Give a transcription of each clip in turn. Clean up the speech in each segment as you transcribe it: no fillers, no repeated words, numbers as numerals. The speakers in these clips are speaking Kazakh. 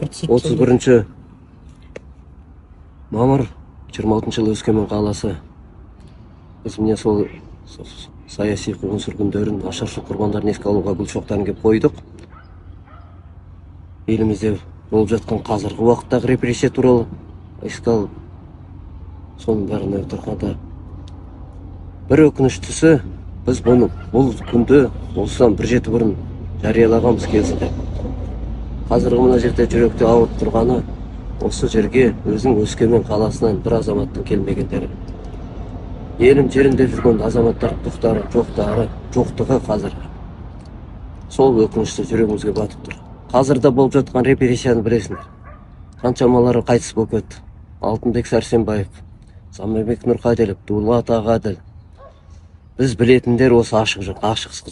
31 мамыр 26 жылы Өскемен қаласы. Біз міне сол саяси қуғын-сүргіндерін, ашаршылық құрбандарын еске алуға гүл шоқтарын кеп қойдық. Елімізде болып жатқан қазіргі уақыттағы репрессия туралы еске алып, соның бәріне тұрғанда бір өкініштісі, біз бұл күнді осыдан бір жеті бұрын жариялағанбыз кезінде. Қазіргі мына жерде жүректе ауырып тұрғаны, осы жерге өзің Өскемен қаласынан бір азаматтың келмегендері. Елім жерінде жүрген азаматтар жоқтығы қазір. Сол өкінішті жүрегімізге батып тұр. Қазірде болып жатқан репрессияны білесіңдер. Қаншамалары қайтыс болып кетті. Алтынбек Сәрсенбаев, Самарбек Нұрқаделов, Дулат Ағаділ. Біз білетіндер осы ашық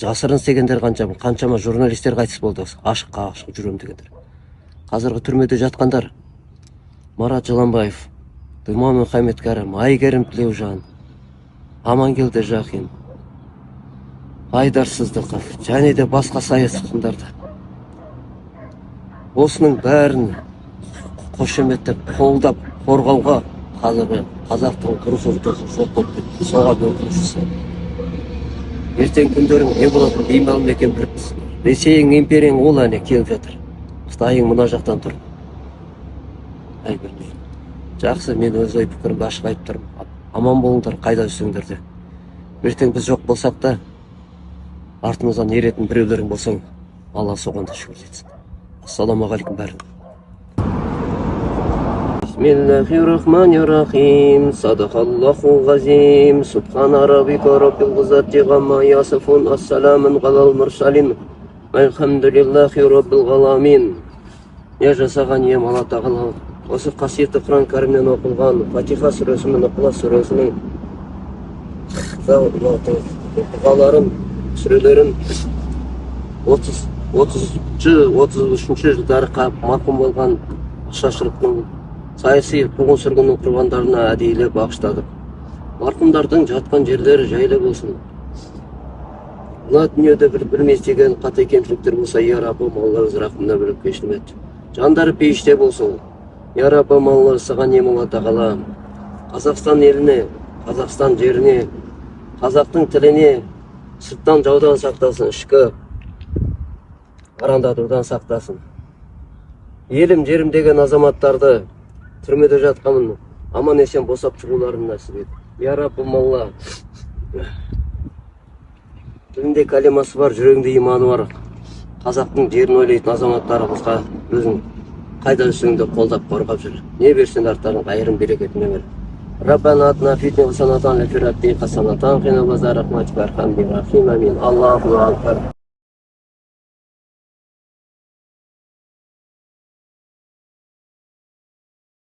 жасырын істегендер қаншама журналистер қайтыс болды. Ашық жүрем дегендер. Қазіргі түрмеде жатқандар: Марат Жыланбаев, Думан Мұхаммедкәрім, Айгерім Тілеужан, Амангелді Жақин, Айдар Сыздықов, және де басқа саяси тұтқындарды. Осының бәрін қошеметтеп, қолдап, қорғауға қазіргі қазақтың рухы жоқ болып кетті. Соған өкініштісі. Ертең күндерің не болады беймәлім екен біліппіз. Ресейің, империяң ол әне келіп жатыр. Қытайың мына жақтан тұр. Жақсы, мен өз ой пікірімді ашық айтып тұрмын. Аман болыңдар, қайда жүрсеңдер де. Ертең біз жоқ болсақ та, артымыздан еретін біреулерің болсаң, Алла соған да шүкір етсін. Ассаламағалейкум бәрін. Бисмиллахиррахманиррахим. Садақаллаху ғазим. Субхана раббика раббил ғиззати ғамма ясифун. Ассаламун ғалал мурсалин. Алхамдулиллахи раббил ғаламин. Не жасаған ем Алла тағала осы қасиетті Құран кәрімнен оқылған Фатиха сүресі мен Ықылас сүресінің дұғаларын, сүрелерін 30-33 жылдары марқұм болған ашаршылықтың, саяси қуғын-сүргіннің құрбандарына әдейілеп бағыштадық. Марқұмдардың жатқан жерлері жайлы болсын. Мына дүниеде білмес деген қате кемшіліктер болса, я Раббым, Алла өз рахымына біліп кешірім ет. Жандары пейіште болсын. Я Раббым, Алла саған ем Алла тағала. Қазақстан еліне, Қазақстан жеріне, қазақтың тіліне сырттан жаудан сақтасын, ішкі арандатудан сақтасын. Елім, жерім деген азаматтарды түрмеде жатқанын аман есен босап шығуларын нәсіп ет. Я Раббым, Алла. Тілінде кәлимасы бар, жүрегінде иманы бар қазақтың жерін ойлайтын азаматтарымызға өзің қайда жүрсеңде қолдап қорғап жүр. Не берсең арттарың қайырым берекетіне бер. Раббана атна фитне хасанатан ва фил акибати хасанатан ва қина азабар рахматика архамир рахим. Амин. Аллаху акбар.